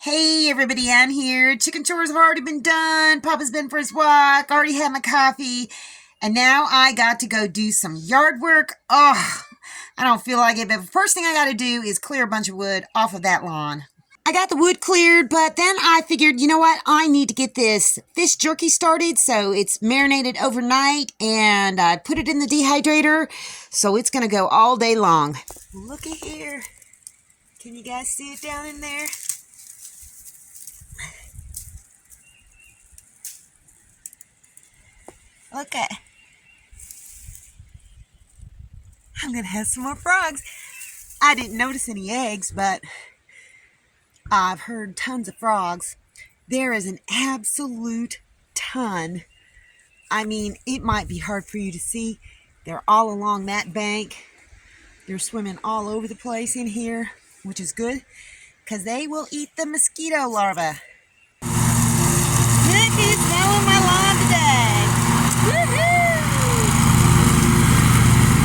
Hey everybody, Ann here. Chicken chores have already been done. Papa's been for his walk. Already had my coffee. And now I got to go do some yard work. Oh, I don't feel like it, but the first thing I got to do is clear a bunch of wood off of that lawn. I got the wood cleared, but then I figured, you know what? I need to get this fish jerky started. So it's marinated overnight and I put it in the dehydrator. So it's going to go all day long. Look at here. Can you guys see it down in there? Look at. I'm going to have some more frogs. I didn't notice any eggs, but I've heard tons of frogs. There is an absolute ton. I mean, it might be hard for you to see. They're all along that bank. They're swimming all over the place in here, which is good because they will eat the mosquito larvae. Look who's mowing my lawn today. Woohoo!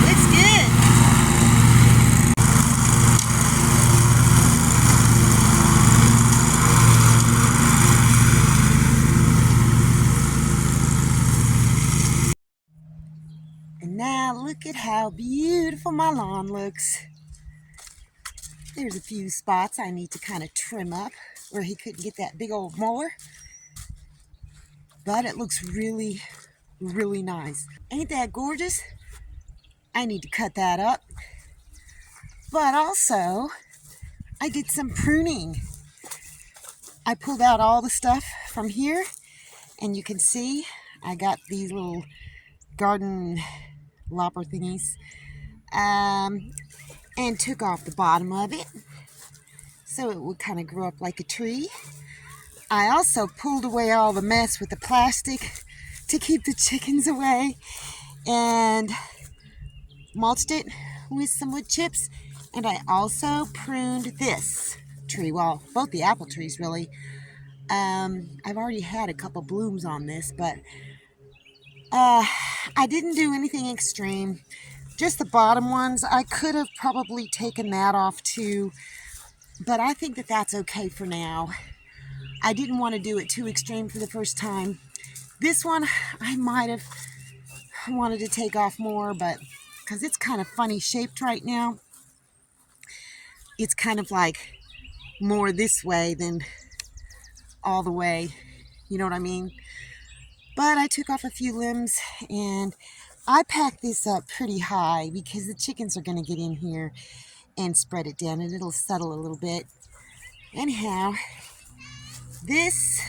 Looks good. And now look at how beautiful my lawn looks. There's a few spots I need to kind of trim up where he couldn't get that big old mower. But it looks really, really nice. Ain't that gorgeous? I need to cut that up. But also, I did some pruning. I pulled out all the stuff from here, and you can see I got these little garden lopper thingies, and took off the bottom of it so it would kind of grow up like a tree. I also pulled away all the mess with the plastic to keep the chickens away and mulched it with some wood chips. And I also pruned this tree, well, both the apple trees really. I've already had a couple blooms on this, but I didn't do anything extreme. Just the bottom ones. I could have probably taken that off too, but I think that that's okay for now. I didn't want to do it too extreme for the first time. This one, I might have wanted to take off more, but because it's kind of funny shaped right now, it's kind of like more this way than all the way, you know what I mean? But I took off a few limbs and I packed this up pretty high because the chickens are going to get in here and spread it down and it'll settle a little bit. Anyhow, this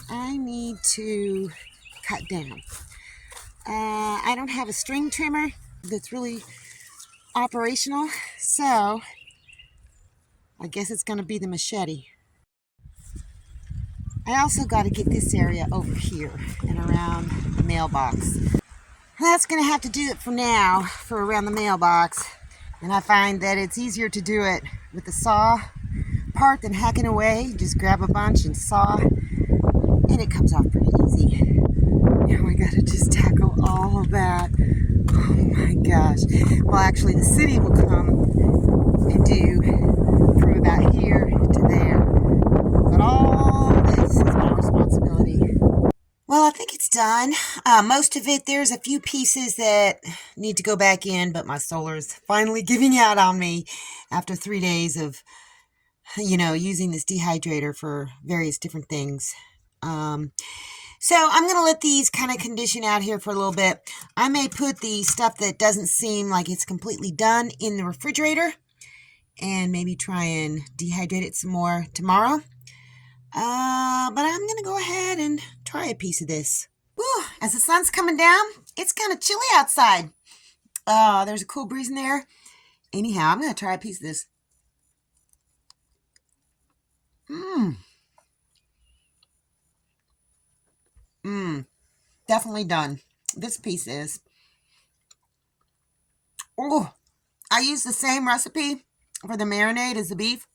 I need to cut down. I don't have a string trimmer that's really operational, so I guess it's going to be the machete. I also got to get this area over here and around the mailbox. That's going to have to do it for now for around the mailbox. And I find that it's easier to do it with the saw part than hacking away. Just grab a bunch and saw, and it comes off pretty easy. Now I got to just tackle all of that. Oh my gosh. Well, actually, the city will come and do from about here to there. But all this is my responsibility. Well, I think it's done. Most of it, there's a few pieces that need to go back in, but my solar's finally giving out on me after 3 days of, using this dehydrator for various different things. So I'm going to let these kind of condition out here for a little bit. I may put the stuff that doesn't seem like it's completely done in the refrigerator and maybe try and dehydrate it some more tomorrow. But I'm going to go ahead and try a piece of this. Whew, as the sun's coming down, it's kind of chilly outside. There's a cool breeze in there. Anyhow, I'm going to try a piece of this. Definitely done. This piece is. Oh, I used the same recipe for the marinade as the beef.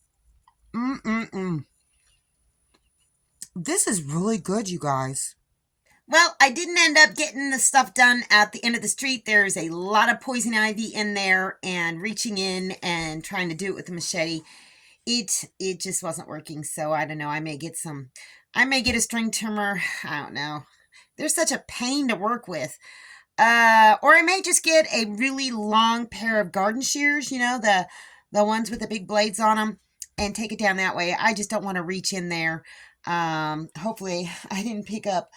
This is really good, you guys. Well, I didn't end up getting the stuff done at the end of the street. There's a lot of poison ivy in there, and reaching in and trying to do it with the machete it just wasn't working. So I don't know. I may get a string trimmer. I don't know. They're such a pain to work with. Or I may just get a really long pair of garden shears, the ones with the big blades on them, and take it down that way. I just don't want to reach in there. Hopefully I didn't pick up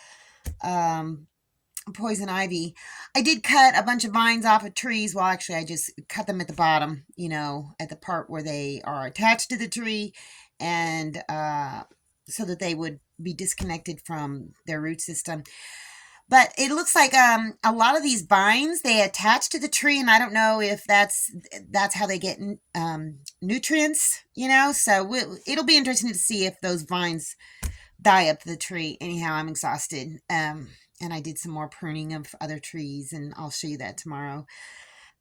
poison ivy. I did cut a bunch of vines off of trees. Well, actually, I just cut them at the bottom, at the part where they are attached to the tree, and so that they would be disconnected from their root system. But it looks like a lot of these vines, they attach to the tree, and I don't know if that's how they get nutrients, So it'll be interesting to see if those vines die up the tree. Anyhow, I'm exhausted. And I did some more pruning of other trees, and I'll show you that tomorrow.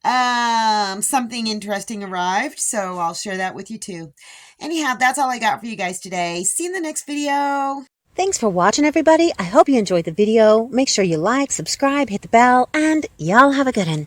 Something interesting arrived, so I'll share that with you too. Anyhow, that's all I got for you guys today. See you in the next video. Thanks for watching, everybody. I hope you enjoyed the video. Make sure you like, subscribe, hit the bell, and y'all have a good one.